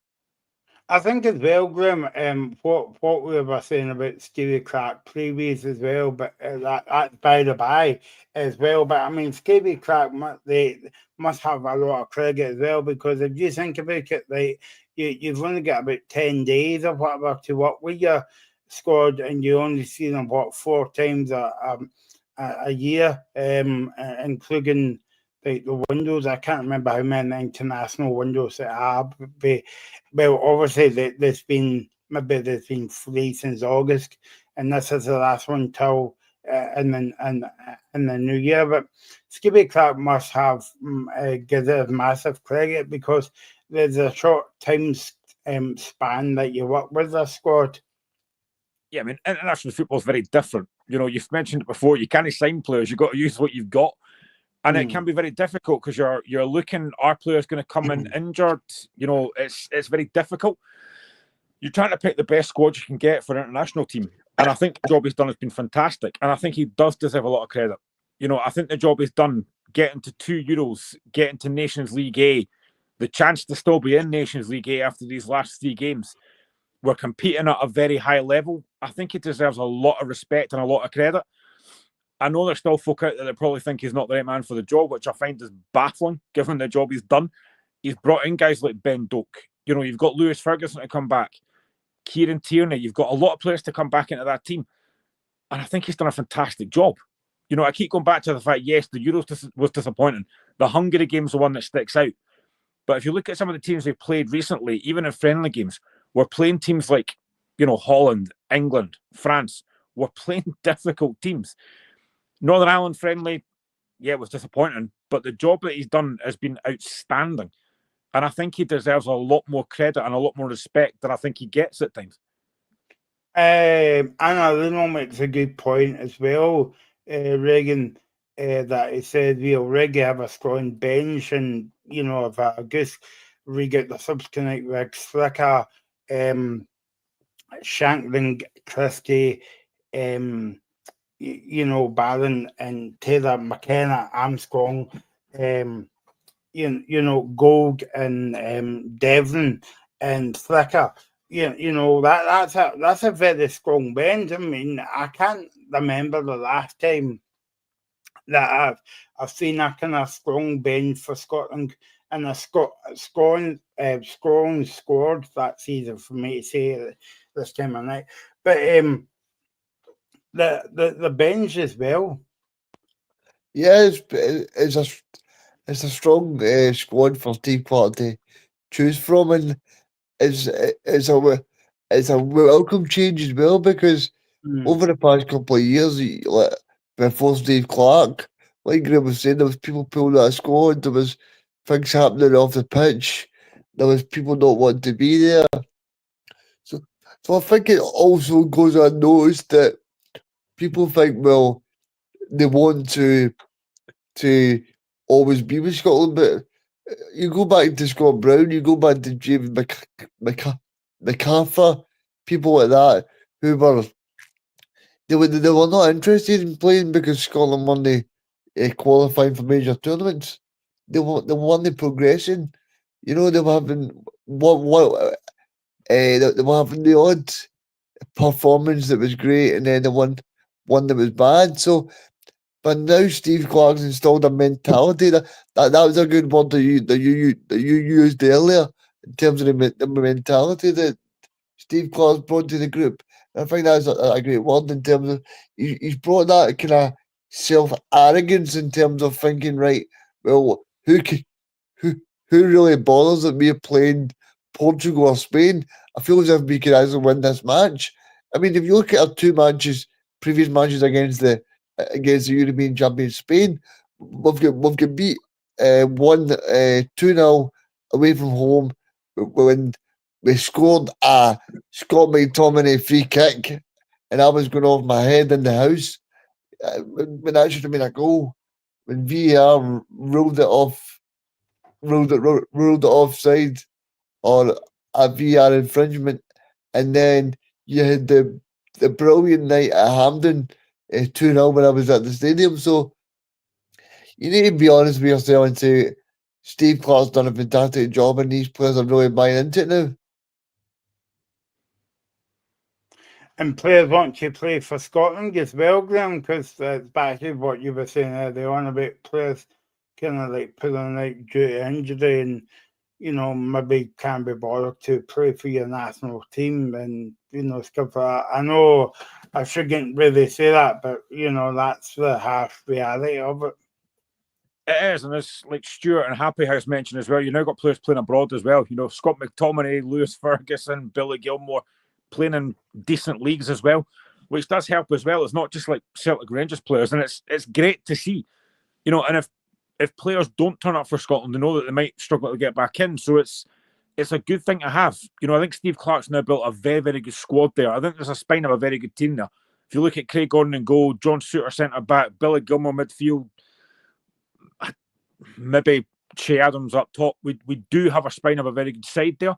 I think as well, Graham, what we were saying about Stevie Clarke previous as well, but that's by the by as well. But I mean, Stevie Clarke, they must have a lot of credit as well, because if you think about it, like you've only got about 10 days or whatever to work with your squad, and you only see them 4 times a year, including like the windows. I can't remember how many international windows there are. But, well, obviously there's been 3 since August, and this is the last one till in the new year. But Stevie Clarke must have given massive credit, because there's a short time span that you work with the squad. Yeah, I mean, international football is very different. You know, you've mentioned it before. You can't sign players. You've got to use what you've got. And it can be very difficult because you're looking, our player's going to come in injured. You know, it's very difficult. You're trying to pick the best squad you can get for an international team. And I think the job he's done has been fantastic. And I think he does deserve a lot of credit. You know, I think the job he's done, getting to 2 Euros, getting to Nations League A, the chance to still be in Nations League A after these last 3 games. We're competing at a very high level. I think he deserves a lot of respect and a lot of credit. I know there's still folk out there that probably think he's not the right man for the job, which I find is baffling, given the job he's done. He's brought in guys like Ben Doak. You know, you've got Lewis Ferguson to come back, Kieran Tierney. You've got a lot of players to come back into that team. And I think he's done a fantastic job. You know, I keep going back to the fact, yes, the Euros was disappointing, The Hungary game's the one that sticks out. But if you look at some of the teams we've played recently, even in friendly games, we're playing teams like, Holland, England, France. We're playing difficult teams. Northern Ireland friendly, yeah, it was disappointing, but the job that he's done has been outstanding. And I think he deserves a lot more credit and a lot more respect than I think he gets at times. Anna Lino makes a good point as well, Reagan, that he said we already have a strong bench, and if I guess we get the subs connect with Slicker, Shankland, Christie, Barron and Taylor McKenna, Armstrong, Gold and Devlin and Slicker. That's a very strong bench. I mean, I can't remember the last time that I've seen a kind of strong bench for Scotland and a strong squad. That's easy for me to say this time of night. But the bench as well. Yeah, it's a strong squad for Steve Clarke to choose from, and it's a welcome change as well, because over the past couple of years, before Steve Clarke, like Graham was saying, there was people pulling out of squad, there was things happening off the pitch, there was people not wanting to be there. So I think it also goes unnoticed that people think, well, they want to always be with Scotland, but you go back to Scott Brown, you go back to James MacArthur, people like that, who were they were not interested in playing because Scotland won the qualifying for major tournaments. They won the progression. They were having they were having the odd performance that was great, and then the one that was bad. So, but now Steve Clarke's installed a mentality that was a good word that you used earlier in terms of the mentality that Steve Clarke's brought to the group. And I think that's a great word in terms of he's brought that kind of self arrogance in terms of thinking, right, well, who really bothers that we're playing Portugal or Spain? I feel as if we could actually win this match. I mean, if you look at our previous matches against the European champion Spain, we've got beat 2-0 away from home when we scored a Scott McTominay free kick, and I was going off my head in the house when that should have been a goal. When VAR ruled it offside or a VAR infringement, and then you had the brilliant night at Hampden 2-0 when I was at the stadium. So you need to be honest with yourself and say Steve Clarke's done a fantastic job, and these players are really buying into it now. And players want to play for Scotland as well, Graham, because that's back to what you were saying earlier on about players kind of like pulling out due to injury and, maybe can't be bothered to play for your national team and, stuff like that. I know I shouldn't really say that, but, that's the harsh reality of it. It is, and it's like Stuart and Happy House mentioned as well. You now got players playing abroad as well. Scott McTominay, Lewis Ferguson, Billy Gilmore playing in decent leagues as well, which does help as well. It's not just like Celtic Rangers players, and it's great to see. And if players don't turn up for Scotland, they know that they might struggle to get back in. So it's a good thing to have. I think Steve Clarke's now built a very, very good squad there. I think there's a spine of a very good team there. If you look at Craig Gordon in goal, John Souttar centre back, Billy Gilmore midfield, maybe Che Adams up top. We do have a spine of a very good side there,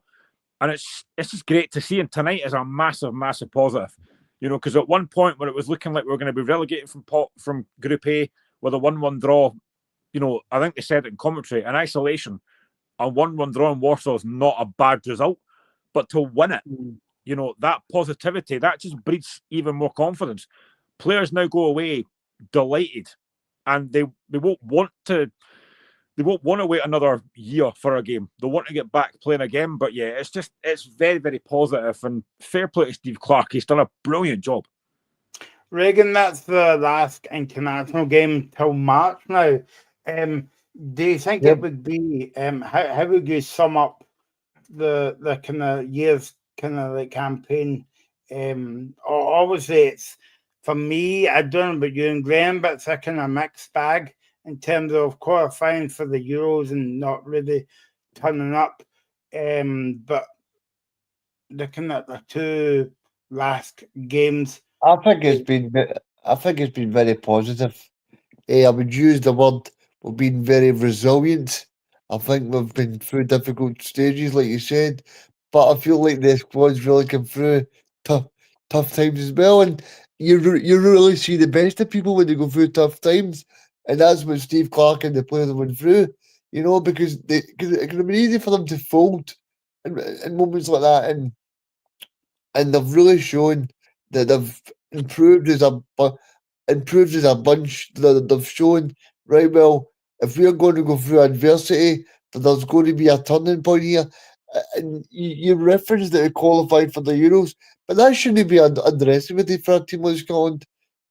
and it's just great to see. And tonight is a massive, massive positive. Because at one point where it was looking like we were going to be relegated from Group A with a 1-1 draw, I think they said it in commentary, in isolation, a 1-1 draw in Warsaw is not a bad result, but to win it, that positivity, that just breeds even more confidence. Players now go away delighted, and they won't want to wait another year for a game. They want to get back playing again. But yeah, it's very, very positive, and fair play to Steve Clarke. He's done a brilliant job. Reagan, that's the last international game till March now. Do you think Yep. it would be how would you sum up the kind of year's kind of like campaign? Obviously, it's for me. I don't know about you and Graham, but it's a kind of mixed bag in terms of qualifying for the Euros and not really turning up. But the kind of the two last games. I think it's been very positive. I would use the word we've been very resilient. I think we've been through difficult stages, like you said, but I feel like the squad's really come through tough tough times as well. And you really see the best of people when they go through tough times, and that's what Steve Clarke and the players went through. You know, because it could have been easy for them to fold in moments like that, and they've really shown that they've improved improved as a bunch. They've shown right well if we're going to go through adversity, that there's going to be a turning point here. And you referenced that we qualified for the Euros, but that shouldn't be underestimated for a team like Scotland.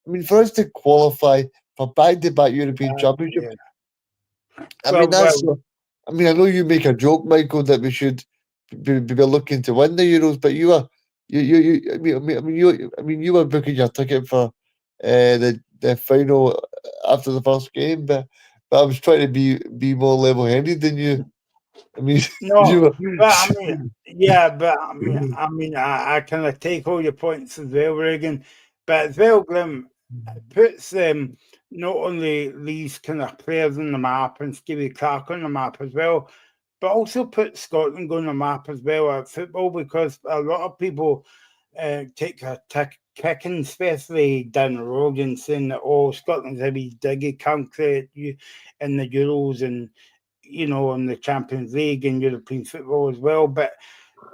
I mean, for us to qualify for back-to-back European Yeah. Championships, I mean Well, I mean, I know you make a joke, Michael, that we should be looking to win the Euros, but you are you I mean you were booking your ticket for the final after the first game, but I was trying to be more level-headed than you. I mean, you no, were. but I mean, yeah, but I kind of take all your points as well, Reagan. But as well, Grim, it puts not only these kind of players on the map and Stevie Clarke on the map as well, but also put Scotland on the map as well at football, because a lot of people take a kicking, especially down the road, and saying that, oh, Scotland's a wee diggy country in the Euros and, you know, in the Champions League and European football as well. But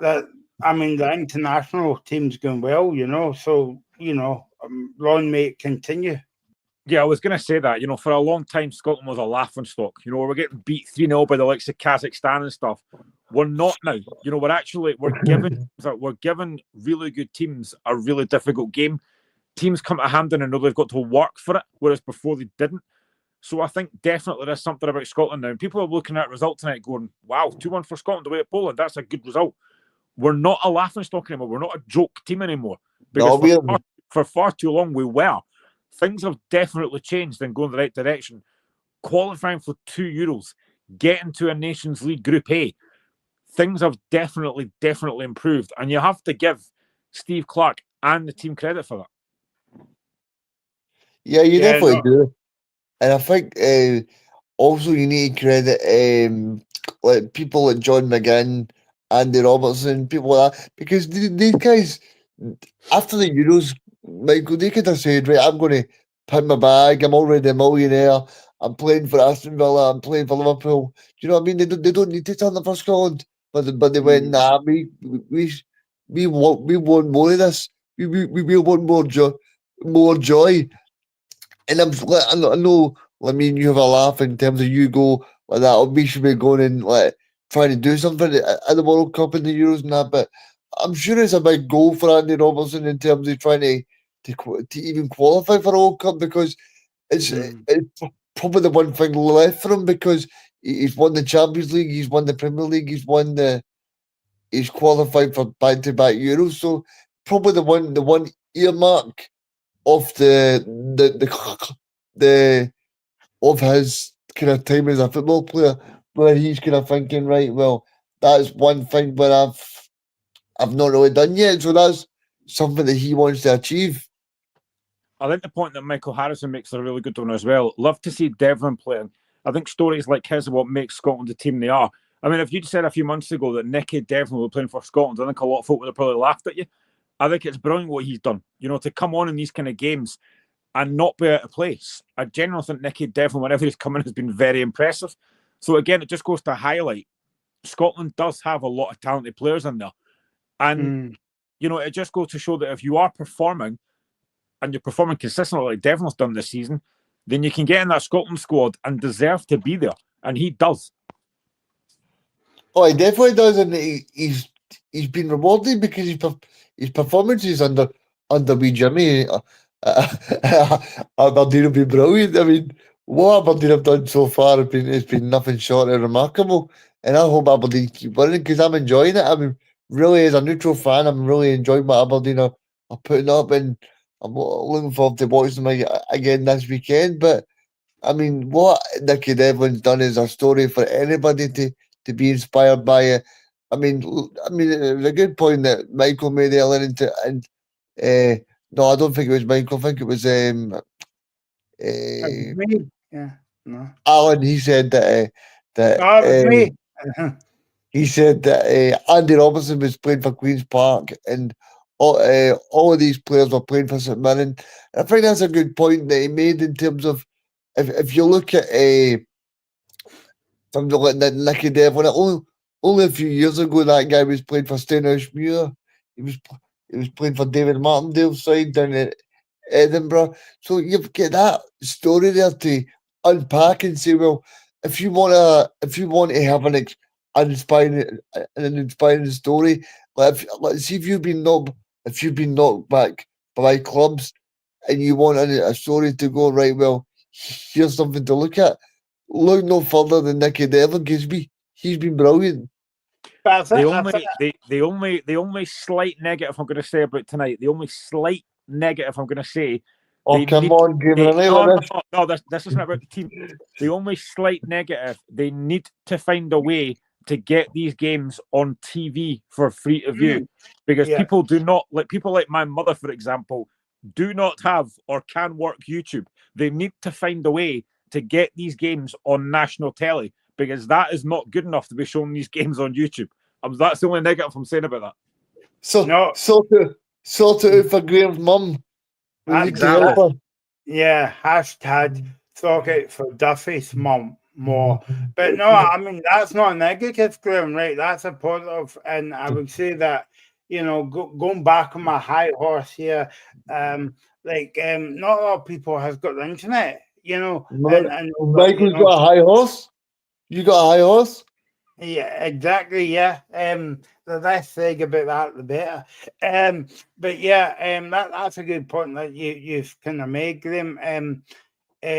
that, I mean, the international team's going well, you know, so, you know, long may it continue. Yeah, I was going to say that. You know, for a long time, Scotland was a laughing stock. You know, we're getting beat 3-0 by the likes of Kazakhstan and stuff. We're not now. You know, we're giving really good teams a really difficult game. Teams come to Hampden and know they've got to work for it, whereas before they didn't. So I think definitely there's something about Scotland now. And people are looking at result tonight going, wow, 2-1 for Scotland away at Poland. That's a good result. We're not a laughing stock anymore. We're not a joke team anymore. Because for far too long we were. Things have definitely changed and going the right direction. Qualifying for 2 Euros, getting to a Nations League Group A, things have definitely improved. And you have to give Steve Clarke and the team credit for that. Yeah, you definitely do. And I think also you need to credit like people like John McGinn, Andy Robertson, people like that, because these guys, after the Euros, Michael, they could have said, right, I'm going to pin my bag, I'm already a millionaire, I'm playing for Aston Villa, I'm playing for Liverpool. Do you know what I mean? They don't need to turn up for Scotland, but they went, nah, we want more of this. We want more joy. And I know, I mean, you have a laugh in terms of you go like that. Oh, we should be going and like trying to do something at the World Cup and the Euros and that. But I'm sure it's a big goal for Andy Robertson in terms of trying to even qualify for a World Cup, because it's probably the one thing left for him, because he's won the Champions League, he's won the Premier League, he's qualified for back-to-back Euros. So probably the one earmark of the of his kind of time as a football player, where he's kind of thinking, right, well, that's one thing where I've not really done yet, so that's something that he wants to achieve. I think the point that Michael Harrison makes is a really good one as well. Love to see Devlin playing. I think stories like his are what makes Scotland the team they are. I mean, if you'd said a few months ago that Nicky Devlin were playing for Scotland, I think a lot of folk would have probably laughed at you. I think it's brilliant what he's done. You know, to come on in these kind of games and not be out of place. I genuinely think Nicky Devlin, whenever he's come in, has been very impressive. So again, it just goes to highlight Scotland does have a lot of talented players in there. And, you know, it just goes to show that if you are performing and you're performing consistently like Devlin's done this season, then you can get in that Scotland squad and deserve to be there. And he does. Oh, he definitely does, and he's been rewarded because his performances under wee Jimmy Aberdeen will be brilliant. I mean, what Aberdeen have done so far has been nothing short of remarkable, and I hope Aberdeen keep winning because I'm enjoying it. I mean, really, as a neutral fan, I'm really enjoying what Aberdeen are putting up, and I'm looking forward to watching them again this weekend. But I mean, what Nicky Devlin's done is a story for anybody to be inspired by it. I mean, it was a good point that Michael made earlier and no, I don't think it was Michael. I think it was It was uh, me. Yeah, no. Alan. He said that No, it was me. he said that Andy Robertson was playing for Queens Park, and all of these players were playing for St Mirren. And I think that's a good point that he made in terms of if you look at something like Nicky Devlin, only a few years ago that guy was playing for Stenhousemuir. He was he was playing for David Martindale's side down in Edinburgh. So you've got that story there to unpack and say, well, if you want to have an inspiring story, let's see if you've been knocked back by clubs and you want a story to go right. Well, here's something to look at. Look no further than Nicky Devlin because he's been brilliant. That's The it. only the only slight negative I'm going to say about tonight, the only slight negative I'm going to say, Oh, they come need on, give it they, a name no, no, like this. no, this isn't about the team. The only slight negative, they need to find a way to get these games on TV for free to view, because Yeah. people like my mother, for example, do not have or can work YouTube. They need to find a way to get these games on national telly, because that is not good enough to be showing these games on YouTube. That's the only negative I'm saying about that. So No. sort it out for Graham's mum. We need to help her. Yeah, hashtag talk out for Duffy's mum more. But no, I mean, that's not a negative, Graham, right? That's a positive. And I would say that, going back on my high horse here, not a lot of people has got the internet, and Michael's got a high horse. You got a high horse? yeah, exactly. Yeah. The less thing about that, the better. But yeah, that's a good point that you've kind of made, Graham.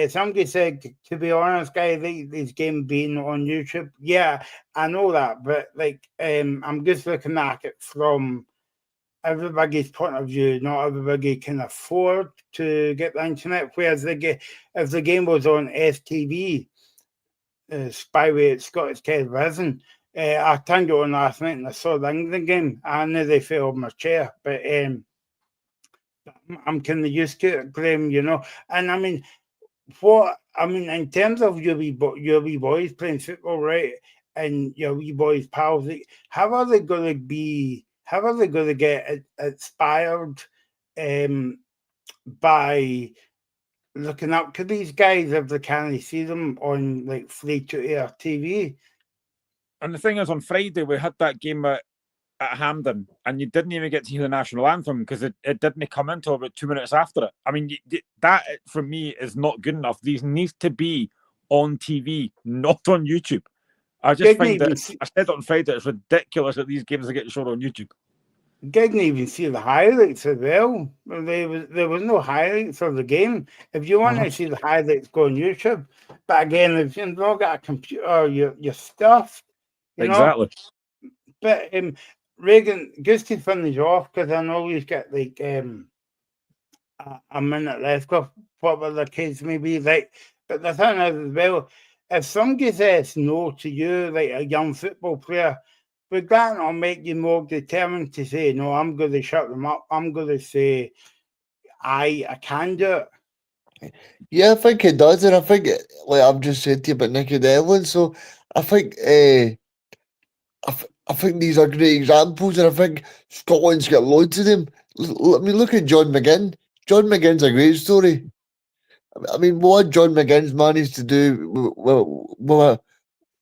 Somebody said, to be honest, guy, these games being on YouTube. Yeah, I know that, but I'm just looking at it from everybody's point of view. Not everybody can afford to get the internet. Whereas if the game was on STV, Spyway Scottish television. I turned it on last night and I saw the England game. I nearly fell off my chair, but I'm kind of used to it, Graham, And I mean, in terms of your wee boys playing football, right? And your wee boys' pals, how are they going to get inspired by looking up to these guys if they can't see them on free to air TV? And the thing is, on Friday we had that game at Hampden, and you didn't even get to hear the national anthem because it didn't come until about 2 minutes after it. I mean, that for me is not good enough. These need to be on TV, not on YouTube. I just find that I said it on Friday, it's ridiculous that these games are getting shown on YouTube. Didn't even see the highlights as well. There was no highlights of the game. If you want to see the highlights, go on YouTube. But again, if you've not got a computer, you're stuffed. Exactly. But Reagan, just to finish off, because I know we've got a minute left of whatever the case may be. But the thing is, as well, if somebody says no to you, like a young football player, would that not make you more determined to say, no, I'm going to shut them up? I'm going to say, I can do it. Yeah, I think it does, and I think, like I've just said to you about Nicky Devlin, so I think I think these are great examples, and I think Scotland's got loads of them. I mean, look at John McGinn. John McGinn's a great story. I mean, what John McGinn's managed to do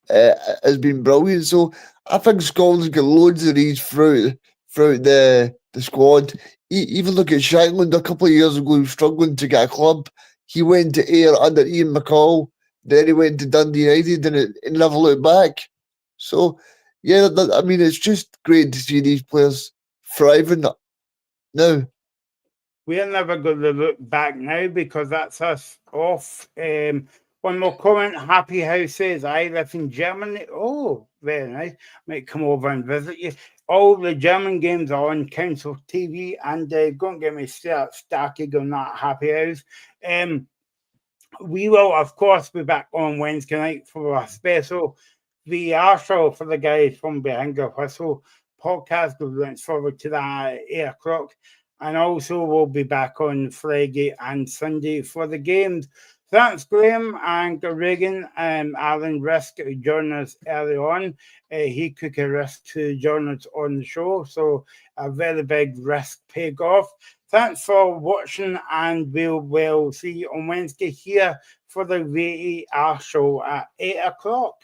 has been brilliant. So I think Scotland's got loads of these throughout the squad. Even look at Shankland a couple of years ago, he was struggling to get a club. He went to Ayr under Ian McCall. Then he went to Dundee United and it never looked back. So, yeah, I mean, it's just great to see these players thriving now. We're never going to look back now because that's us off. One more comment. Happy House says, I live in Germany. Oh, very nice. Might come over and visit you. All the German games are on council TV, and don't get me started on that Happy House. We will, of course, be back on Wednesday night for a special VR show for the guys from Behind the Whistle podcast. We look forward to that at 8 o'clock. And also, we'll be back on Friday and Sunday for the games. Thanks, Graham and Reagan and Alan Risk who joined us early on. He took a risk to join us on the show, so a very big risk paid off. Thanks for watching, and we'll see you on Wednesday here for the VAR show at 8 o'clock.